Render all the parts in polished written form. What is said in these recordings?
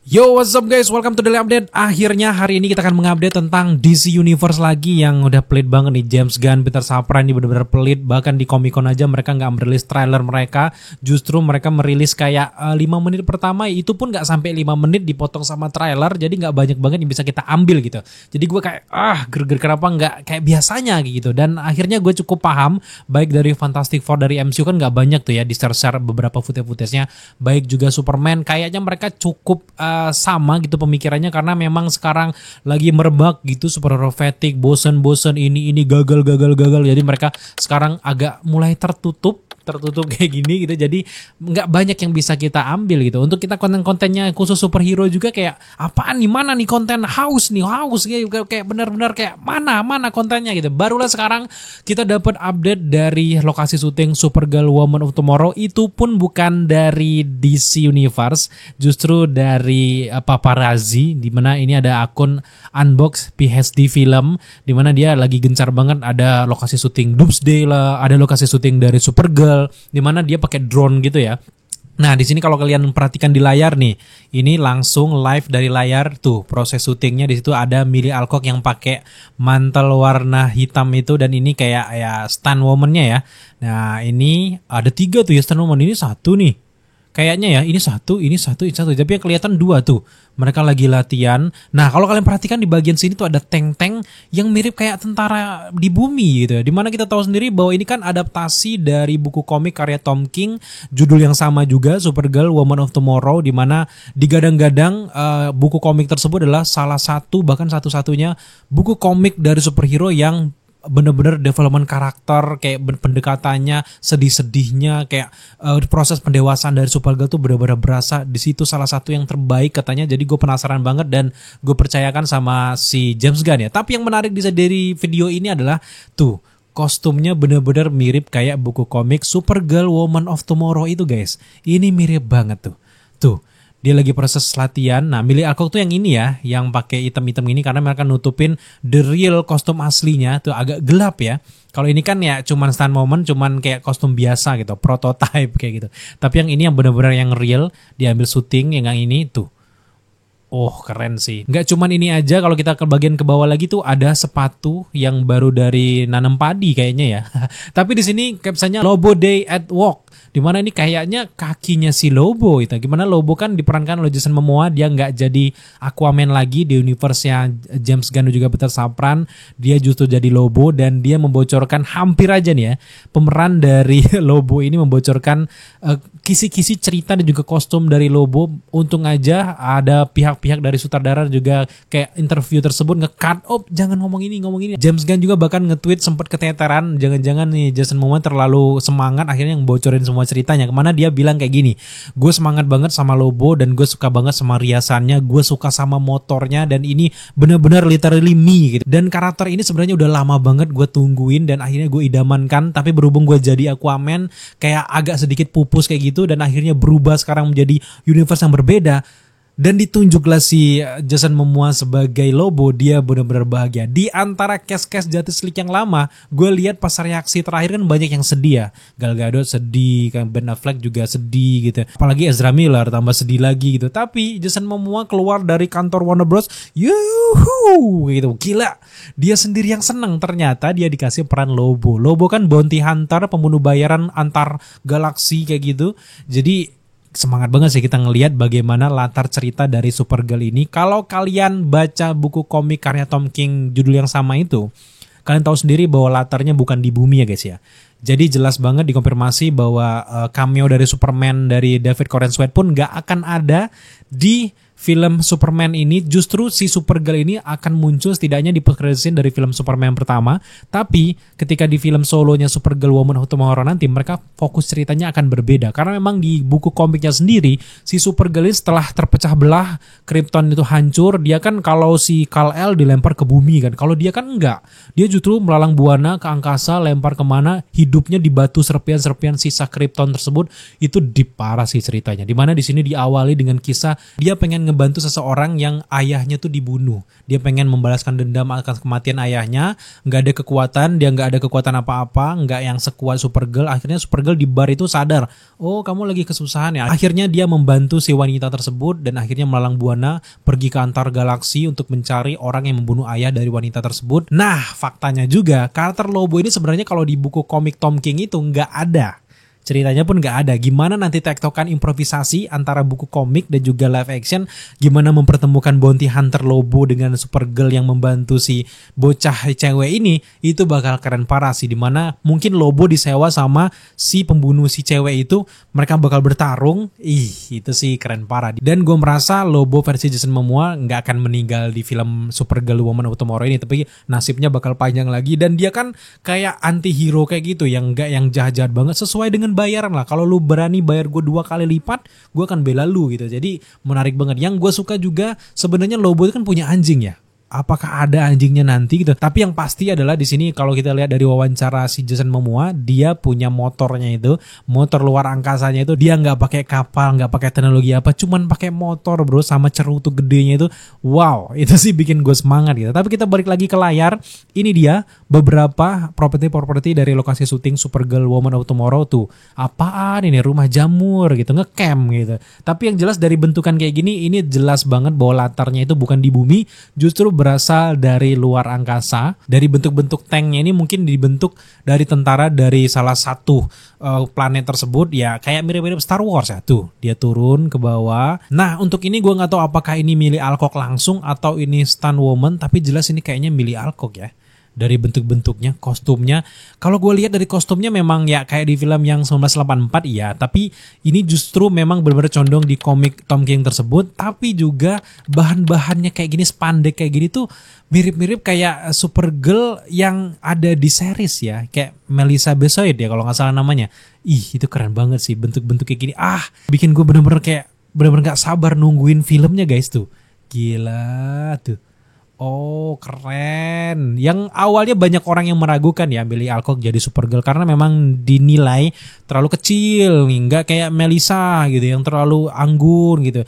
Yo, what's up guys? Welcome to Daily Update. Akhirnya hari ini kita akan mengupdate tentang DC Universe lagi yang udah pelit banget nih. James Gunn, Peter Safran ini benar-benar pelit. Bahkan di Comic Con aja mereka nggak merilis trailer mereka. Justru mereka merilis kayak 5 menit pertama. Itu pun nggak sampai 5 menit dipotong sama trailer. Jadi nggak banyak banget yang bisa kita ambil gitu. Jadi gue kayak ger-ger kenapa nggak kayak biasanya gitu. Dan akhirnya gue cukup paham. Baik dari Fantastic Four dari MCU kan nggak banyak tuh ya di share beberapa footage-nya. Baik juga Superman. Kayaknya mereka cukup sama gitu pemikirannya karena memang sekarang lagi merebak gitu superhero fatigue, bosen ini gagal. Jadi mereka sekarang agak mulai tertutup kayak gini gitu. Jadi nggak banyak yang bisa kita ambil gitu. Untuk kita konten-kontennya khusus superhero juga kayak apaan nih, mana nih konten haus kayak benar-benar kayak mana kontennya gitu. Barulah sekarang kita dapat update dari lokasi syuting Supergirl Woman of Tomorrow. Itu pun bukan dari DC Universe, justru dari paparazzi, di mana ini ada akun Unbox PhD Film di mana dia lagi gencar banget. Ada lokasi syuting Doomsday lah, ada lokasi syuting dari Supergirl di mana dia pakai drone gitu ya. Nah, di sini kalau kalian perhatikan di layar nih, ini langsung live dari layar tuh proses syutingnya. Di situ ada Millie Alcock yang pakai mantel warna hitam itu, dan ini kayak ya stunt woman-nya ya. Nah, ini ada 3 tuh ya stunt woman, ini 1 nih. Kayaknya ya, ini satu, tapi yang kelihatan 2 tuh. Mereka lagi latihan. Nah, kalau kalian perhatikan di bagian sini tuh ada tank-tank yang mirip kayak tentara di bumi gitu. Dimana kita tahu sendiri bahwa ini kan adaptasi dari buku komik karya Tom King, judul yang sama juga, Supergirl Woman of Tomorrow, dimana digadang-gadang buku komik tersebut adalah salah satu, bahkan satu-satunya buku komik dari superhero yang bener-bener development karakter, kayak pendekatannya, sedih-sedihnya, kayak proses pendewasaan dari Supergirl tuh bener-bener berasa di situ salah satu yang terbaik katanya. Jadi gue penasaran banget dan gue percayakan sama si James Gunn ya. Tapi yang menarik dari video ini adalah tuh kostumnya bener-bener mirip kayak buku komik Supergirl Woman of Tomorrow itu guys. Ini mirip banget tuh. Tuh. Dia lagi proses latihan. Nah, Millie Alcock tuh yang ini ya, yang pakai item-item ini karena mereka nutupin the real kostum aslinya tuh agak gelap ya. Kalau ini kan ya cuman stand moment, cuman kayak kostum biasa gitu, prototype kayak gitu. Tapi yang ini yang benar-benar yang real, diambil syuting yang ini tuh. Oh, keren sih. Nggak cuman ini aja, kalau kita ke bagian ke bawah lagi tuh ada sepatu yang baru dari nanam padi kayaknya ya. Tapi di sini captionnya Lobo Day at Work. Dimana ini kayaknya kakinya si Lobo itu. Gimana Lobo kan diperankan oleh Jason Momoa, dia nggak jadi Aquaman lagi di universe-nya James Gunn juga Peter Safran. Dia justru jadi Lobo dan dia membocorkan hampir aja nih ya. Pemeran dari Lobo ini membocorkan kisi-kisi cerita dan juga kostum dari Lobo. Untung aja ada pihak dari sutradara juga kayak interview tersebut nge-cut, jangan ngomong ini. James Gunn juga bahkan nge-tweet sempat keteteran, jangan-jangan nih Jason Momoa terlalu semangat akhirnya ngebocorin semua ceritanya. Kemana dia bilang kayak gini, gue semangat banget sama Lobo dan gue suka banget sama riasannya, gue suka sama motornya, dan ini benar-benar literally me gitu. Dan karakter ini sebenarnya udah lama banget gue tungguin dan akhirnya gue idamankan, tapi berhubung gue jadi Aquaman kayak agak sedikit pupus kayak gitu dan akhirnya berubah sekarang menjadi universe yang berbeda. Dan ditunjuklah si Jason Momoa sebagai Lobo, dia benar-benar bahagia. Di antara cast Justice League yang lama, gue lihat pas reaksi terakhir kan banyak yang sedih ya. Gal Gadot sedih, kan Ben Affleck juga sedih gitu. Apalagi Ezra Miller tambah sedih lagi gitu. Tapi Jason Momoa keluar dari kantor Warner Bros, yuhuu gitu, gila. Dia sendiri yang seneng, ternyata dia dikasih peran Lobo. Lobo kan bounty hunter, pembunuh bayaran antar galaksi kayak gitu. Jadi semangat banget sih kita ngelihat bagaimana latar cerita dari Supergirl ini. Kalau kalian baca buku komik karya Tom King judul yang sama itu, kalian tahu sendiri bahwa latarnya bukan di bumi ya guys ya. Jadi jelas banget dikonfirmasi bahwa cameo dari Superman dari David Corenswet pun gak akan ada di film Superman ini. Justru si Supergirl ini akan muncul setidaknya di post-credit dari film Superman pertama. Tapi ketika di film solonya Supergirl Woman of Tomorrow nanti, mereka fokus ceritanya akan berbeda. Karena memang di buku komiknya sendiri, si Supergirl ini setelah terpecah belah, Krypton itu hancur. Dia kan kalau si Kal-El dilempar ke bumi kan. Kalau dia kan enggak. Dia justru melalang buana ke angkasa, lempar kemana, hidupnya di batu serpian-serpian sisa Krypton tersebut. Itu deep parah sih ceritanya. Dimana di sini diawali dengan kisah dia pengen pengen ngebantu seseorang yang ayahnya tuh dibunuh. Dia pengen membalaskan dendam akan kematian ayahnya. Nggak ada kekuatan, dia nggak ada kekuatan apa-apa, nggak yang sekuat Supergirl. Akhirnya Supergirl di bar itu sadar, oh kamu lagi kesusahan ya. Akhirnya dia membantu si wanita tersebut dan akhirnya melalang buana pergi ke antar galaksi untuk mencari orang yang membunuh ayah dari wanita tersebut. Nah, faktanya juga karakter Lobo ini sebenarnya kalau di buku komik Tom King itu nggak ada. Ceritanya pun nggak ada. Gimana nanti tektokan improvisasi antara buku komik dan juga live action. Gimana mempertemukan bounty hunter Lobo dengan Supergirl yang membantu si bocah cewek ini. Itu bakal keren parah sih. Dimana mungkin Lobo disewa sama si pembunuh si cewek itu. Mereka bakal bertarung. Itu sih keren parah. Dan gue merasa Lobo versi Jason Momoa nggak akan meninggal di film Supergirl Woman of Tomorrow ini. Tapi nasibnya bakal panjang lagi. Dan dia kan kayak anti hero kayak gitu. Yang nggak yang jahat-jahat banget. Sesuai dengan bayaran lah. Kalau lu berani bayar gue 2 kali lipat, gue akan bela lu gitu. Jadi menarik banget. Yang gue suka juga sebenarnya Lobo itu kan punya anjing ya. Apakah ada anjingnya nanti gitu. Tapi yang pasti adalah di sini kalau kita lihat dari wawancara si Jason Momoa, dia punya motornya itu, motor luar angkasanya itu dia nggak pakai kapal, nggak pakai teknologi apa, cuman pakai motor bro sama cerutu gedenya itu. Wow, itu sih bikin gue semangat gitu. Tapi kita balik lagi ke layar. Ini dia beberapa properti dari lokasi syuting Supergirl Woman of Tomorrow tuh. Apaan ini, rumah jamur gitu, ngecamp gitu. Tapi yang jelas dari bentukan kayak gini, ini jelas banget bahwa latarnya itu bukan di bumi, justru berasal dari luar angkasa. Dari bentuk-bentuk tanknya ini mungkin dibentuk dari tentara dari salah satu planet tersebut ya, kayak mirip-mirip Star Wars ya. Tuh dia turun ke bawah. Nah untuk ini gue nggak tahu apakah ini milih Alcock langsung atau ini Stunt Woman, tapi jelas ini kayaknya milih Alcock ya. Dari bentuk-bentuknya, kostumnya. Kalau gue lihat dari kostumnya memang ya kayak di film yang 1984 iya. Tapi ini justru memang benar-benar condong di komik Tom King tersebut. Tapi juga bahan-bahannya kayak gini, spandek kayak gini tuh mirip-mirip kayak Supergirl yang ada di series ya. Kayak Melissa Benoist ya kalau gak salah namanya. Itu keren banget sih bentuk-bentuk kayak gini. Bikin gue bener-bener gak sabar nungguin filmnya guys tuh. Gila tuh. Oh keren. Yang awalnya banyak orang yang meragukan ya milih Alcock jadi Supergirl karena memang dinilai terlalu kecil, nggak kayak Melissa gitu yang terlalu anggun gitu.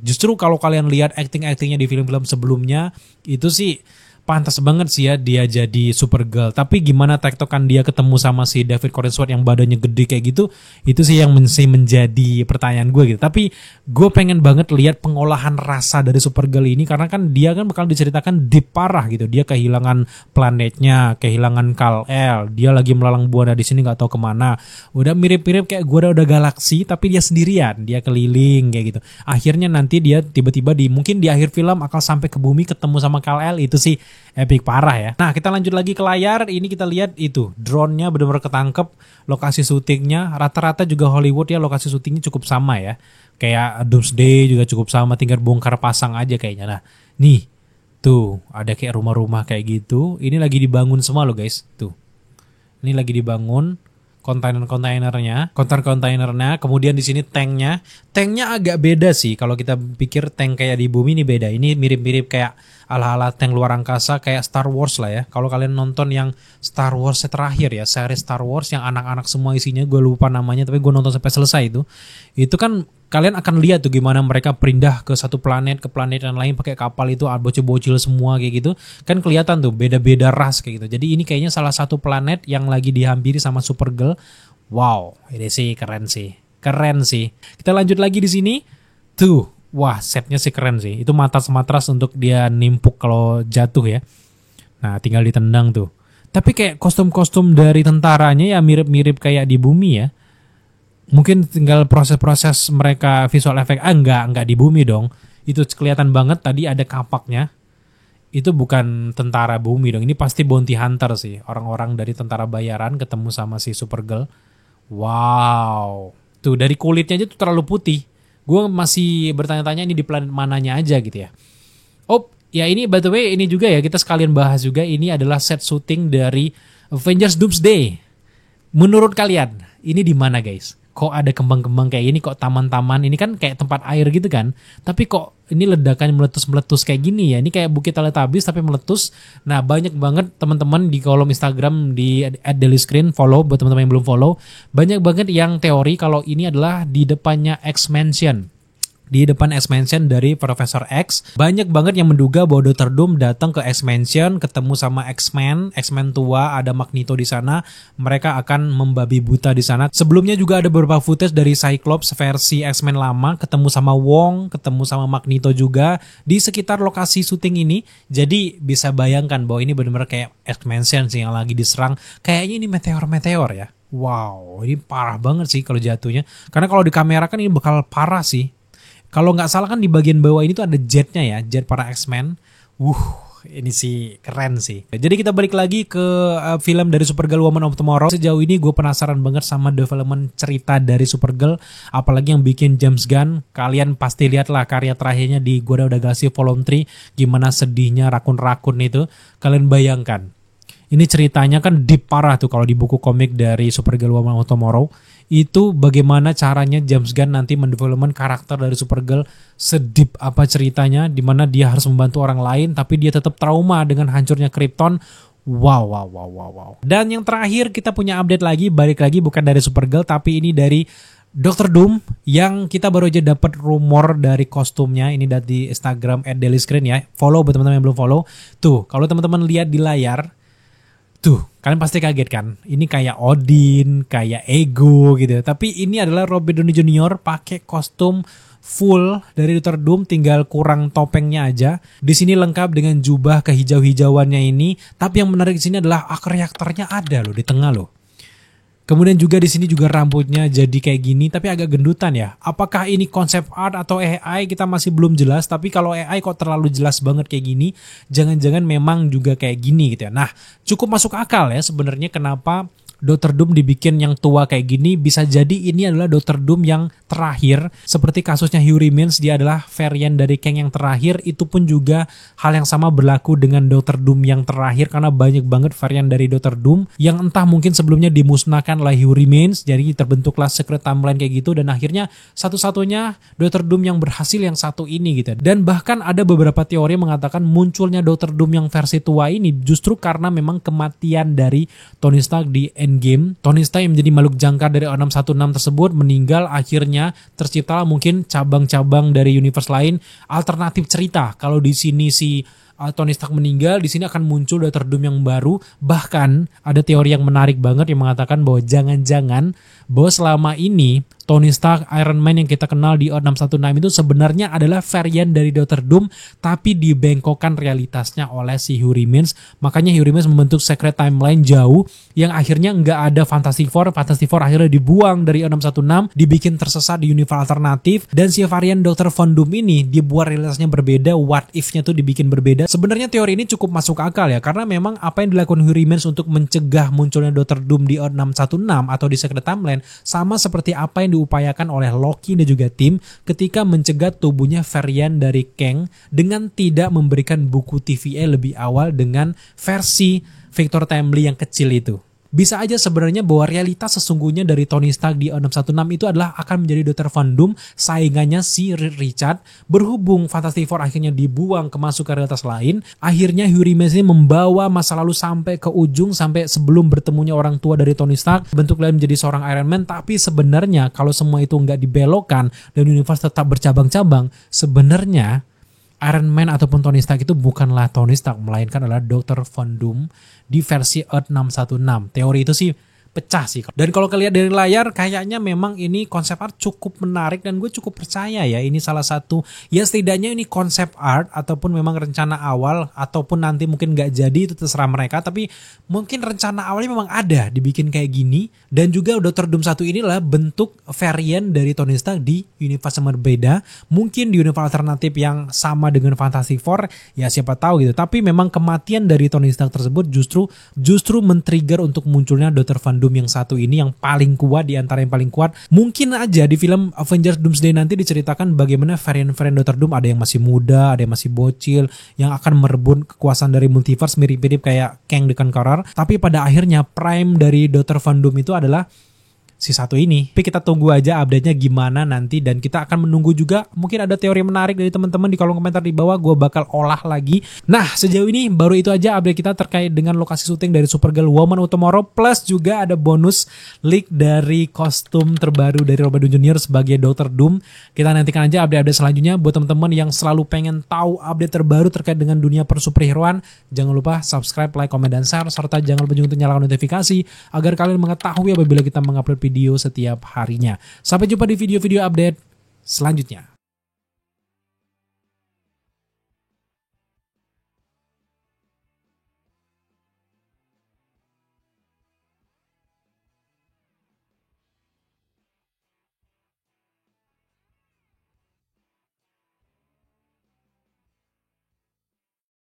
Justru kalau kalian lihat acting-actingnya di film-film sebelumnya itu sih pantas banget sih ya dia jadi Supergirl. Tapi gimana tektokan dia ketemu sama si David Corenswet yang badannya gede kayak gitu, itu sih yang masih menjadi pertanyaan gue gitu. Tapi gue pengen banget lihat pengolahan rasa dari Supergirl ini karena kan dia kan bakal diceritakan deep parah gitu. Dia kehilangan planetnya, kehilangan Kal-El, dia lagi melalang buana di sini nggak tahu kemana. Udah mirip-mirip kayak gue udah galaksi tapi dia sendirian, dia keliling kayak gitu. Akhirnya nanti dia tiba-tiba mungkin di akhir film akan sampai ke bumi ketemu sama Kal-El, itu sih epic parah ya. Nah kita lanjut lagi ke layar. Ini kita lihat itu drone-nya benar-benar ketangkep. Lokasi syutingnya rata-rata juga Hollywood ya, lokasi syutingnya cukup sama ya. Kayak Doomsday juga cukup sama, tinggal bongkar pasang aja kayaknya. Nah nih tuh ada kayak rumah-rumah kayak gitu. Ini lagi dibangun semua loh guys. Tuh ini lagi dibangun kontainer-kontainernya. Kemudian di sini tanknya agak beda sih. Kalau kita pikir tank kayak di bumi ini beda. Ini mirip-mirip kayak ala-ala tank luar angkasa kayak Star Wars lah ya. Kalau kalian nonton yang Star Wars terakhir ya, seri Star Wars yang anak-anak semua isinya, gue lupa namanya tapi gue nonton sampai selesai itu kan kalian akan lihat tuh gimana mereka pindah ke satu planet ke planet yang lain pakai kapal itu, bocil-bocil semua kayak gitu. Kan kelihatan tuh beda-beda ras kayak gitu. Jadi ini kayaknya salah satu planet yang lagi dihampiri sama Supergirl. Wow, ini sih keren sih. Kita lanjut lagi di sini. Tuh, wah setnya sih keren sih. Itu matras untuk dia nimpuk kalau jatuh ya. Nah tinggal ditendang tuh. Tapi kayak kostum-kostum dari tentaranya ya mirip-mirip kayak di bumi ya. Mungkin tinggal proses-proses mereka visual effect. Enggak di bumi dong. Itu kelihatan banget tadi ada kapaknya. Itu bukan tentara bumi dong. Ini pasti bounty hunter sih. Orang-orang dari tentara bayaran ketemu sama si Supergirl. Wow. Tuh dari kulitnya aja tuh terlalu putih. Gue masih bertanya-tanya ini di planet mananya aja gitu ya. Oh ya ini by the way ini juga ya kita sekalian bahas juga. Ini adalah set syuting dari Avengers Doomsday. Menurut kalian ini di mana guys? Kok ada kembang-kembang kayak ini, kok taman-taman, ini kan kayak tempat air gitu kan. Tapi kok ini ledakan meletus-meletus kayak gini ya. Ini kayak Bukit Teletubbies tapi meletus. Nah banyak banget teman-teman di kolom Instagram di @dailyscreen, follow buat teman-teman yang belum follow. Banyak banget yang teori kalau ini adalah di depannya X-Mansion. di depan X-Mansion dari Profesor X. Banyak banget yang menduga bahwa Dr. Doom datang ke X-Mansion, ketemu sama X-Men tua, ada Magneto di sana. Mereka akan membabi buta di sana. Sebelumnya juga ada beberapa footage dari Cyclops versi X-Men lama, ketemu sama Wong, ketemu sama Magneto juga di sekitar lokasi syuting ini. Jadi bisa bayangkan bahwa ini benar-benar kayak X-Mansion sih yang lagi diserang. Kayaknya ini meteor-meteor ya. Wow, ini parah banget sih kalau jatuhnya. Karena kalau di kamera kan ini bakal parah sih. Kalau nggak salah kan di bagian bawah ini tuh ada jetnya ya, jet para X-Men. Ini sih keren sih. Jadi kita balik lagi ke film dari Supergirl Woman of Tomorrow. Sejauh ini gue penasaran banget sama development cerita dari Supergirl. Apalagi yang bikin James Gunn. Kalian pasti lihat lah karya terakhirnya di Guardians of the Galaxy Volume 3. Gimana sedihnya rakun-rakun itu. Kalian bayangkan. Ini ceritanya kan deep parah tuh kalau di buku komik dari Supergirl Woman of Tomorrow. Itu bagaimana caranya James Gunn nanti mendevelopment karakter dari Supergirl sedip apa ceritanya, dimana dia harus membantu orang lain tapi dia tetap trauma dengan hancurnya Krypton. Wow. Dan yang terakhir kita punya update lagi, balik lagi bukan dari Supergirl tapi ini dari Dr. Doom yang kita baru aja dapat rumor dari kostumnya. Ini dari Instagram @dailyscreen ya. Follow buat teman-teman yang belum follow. Tuh, kalau teman-teman lihat di layar, tuh, kalian pasti kaget kan? Ini kayak Odin, kayak Ego gitu. Tapi ini adalah Robert Downey Jr. pakai kostum full dari Dr. Doom, tinggal kurang topengnya aja. Di sini lengkap dengan jubah kehijau-hijauannya ini. Tapi yang menarik di sini adalah reaktornya ada loh di tengah loh. Kemudian juga di sini juga rambutnya jadi kayak gini tapi agak gendutan ya. Apakah ini konsep art atau AI kita masih belum jelas. Tapi kalau AI kok terlalu jelas banget kayak gini, jangan-jangan memang juga kayak gini gitu ya. Nah, cukup masuk akal ya sebenarnya kenapa Dr. Doom dibikin yang tua kayak gini. Bisa jadi ini adalah Dr. Doom yang terakhir. Seperti kasusnya Hugh Remains, dia adalah varian dari Kang yang terakhir. Itu pun juga hal yang sama berlaku dengan Dr. Doom yang terakhir. Karena banyak banget varian dari Dr. Doom yang entah mungkin sebelumnya dimusnahkan oleh Hugh Remains. Jadi terbentuklah secret timeline kayak gitu. Dan akhirnya satu-satunya Dr. Doom yang berhasil yang satu ini gitu. Dan bahkan ada beberapa teori mengatakan munculnya Dr. Doom yang versi tua ini justru karena memang kematian dari Tony Stark di Endgame. Tony Stark yang menjadi makhluk jangkar dari 616 tersebut meninggal, akhirnya terciptalah mungkin cabang-cabang dari universe lain, alternatif cerita. Kalau di sini si Tony Stark meninggal, di sini akan muncul Dr. Doom yang baru. Bahkan ada teori yang menarik banget yang mengatakan bahwa jangan-jangan bahwa selama ini Tony Stark, Iron Man yang kita kenal di 616 itu sebenarnya adalah varian dari Dr. Doom tapi dibengkokkan realitasnya oleh si Hugh Remains. Makanya Hugh Remains membentuk secret timeline jauh yang akhirnya nggak ada Fantastic Four. Fantastic Four akhirnya dibuang dari 616, dibikin tersesat di universe alternatif, dan si varian Dr. Von Doom ini dibuat realitasnya berbeda, what if-nya tuh dibikin berbeda. Sebenarnya teori ini cukup masuk akal ya, karena memang apa yang dilakukan Hugh Remains untuk mencegah munculnya Dr. Doom di 616 atau di secret timeline sama seperti apa yang diupayakan oleh Loki dan juga tim ketika mencegah tubuhnya varian dari Kang dengan tidak memberikan buku TVA lebih awal dengan versi Victor Timely yang kecil itu. Bisa aja sebenarnya bahwa realitas sesungguhnya dari Tony Stark di 616 itu adalah akan menjadi Dr. Von Doom, saingannya si Richard. Berhubung Fantastic Four akhirnya dibuang ke masuk ke realitas lain, akhirnya Hugh Remains ini membawa masa lalu sampai ke ujung, sampai sebelum bertemunya orang tua dari Tony Stark, bentuk lain menjadi seorang Iron Man. Tapi sebenarnya kalau semua itu nggak dibelokkan dan universe tetap bercabang-cabang, sebenarnya Iron Man ataupun Tony Stark itu bukanlah Tony Stark, melainkan adalah Dr. Von Doom di versi Earth 616. Teori itu sih pecah sih. Dan kalau kalian dari layar kayaknya memang ini konsep art cukup menarik dan gue cukup percaya ya ini salah satu, ya setidaknya ini konsep art ataupun memang rencana awal ataupun nanti mungkin gak jadi, itu terserah mereka, tapi mungkin rencana awalnya memang ada dibikin kayak gini. Dan juga Dr. Doom 1 ini adalah bentuk varian dari Tony Stark di universe yang berbeda, mungkin di universe alternatif yang sama dengan Fantastic Four, ya siapa tahu gitu. Tapi memang kematian dari Tony Stark tersebut justru men-trigger untuk munculnya Dr. Van Doom yang satu ini, yang paling kuat di antara yang paling kuat. Mungkin aja di film Avengers Doomsday nanti diceritakan bagaimana varian-varian Dr. Doom, ada yang masih muda, ada yang masih bocil, yang akan merebut kekuasaan dari multiverse mirip-mirip kayak Kang the Conqueror. Tapi pada akhirnya prime dari Dr. Van Doom itu adalah si satu ini. Tapi kita tunggu aja update-nya gimana nanti, dan kita akan menunggu juga mungkin ada teori menarik dari teman-teman di kolom komentar di bawah, gue bakal olah lagi. Nah, sejauh ini baru itu aja update kita terkait dengan lokasi syuting dari Supergirl Woman of Tomorrow, plus juga ada bonus leak dari kostum terbaru dari Robert Downey Jr. sebagai Dr. Doom. Kita nantikan aja update-update selanjutnya. Buat teman-teman yang selalu pengen tahu update terbaru terkait dengan dunia persuperheroan, jangan lupa subscribe, like, komen, dan share, serta jangan lupa juga untuk nyalakan notifikasi agar kalian mengetahui apabila kita mengupload video setiap harinya. Sampai jumpa di video-video update selanjutnya.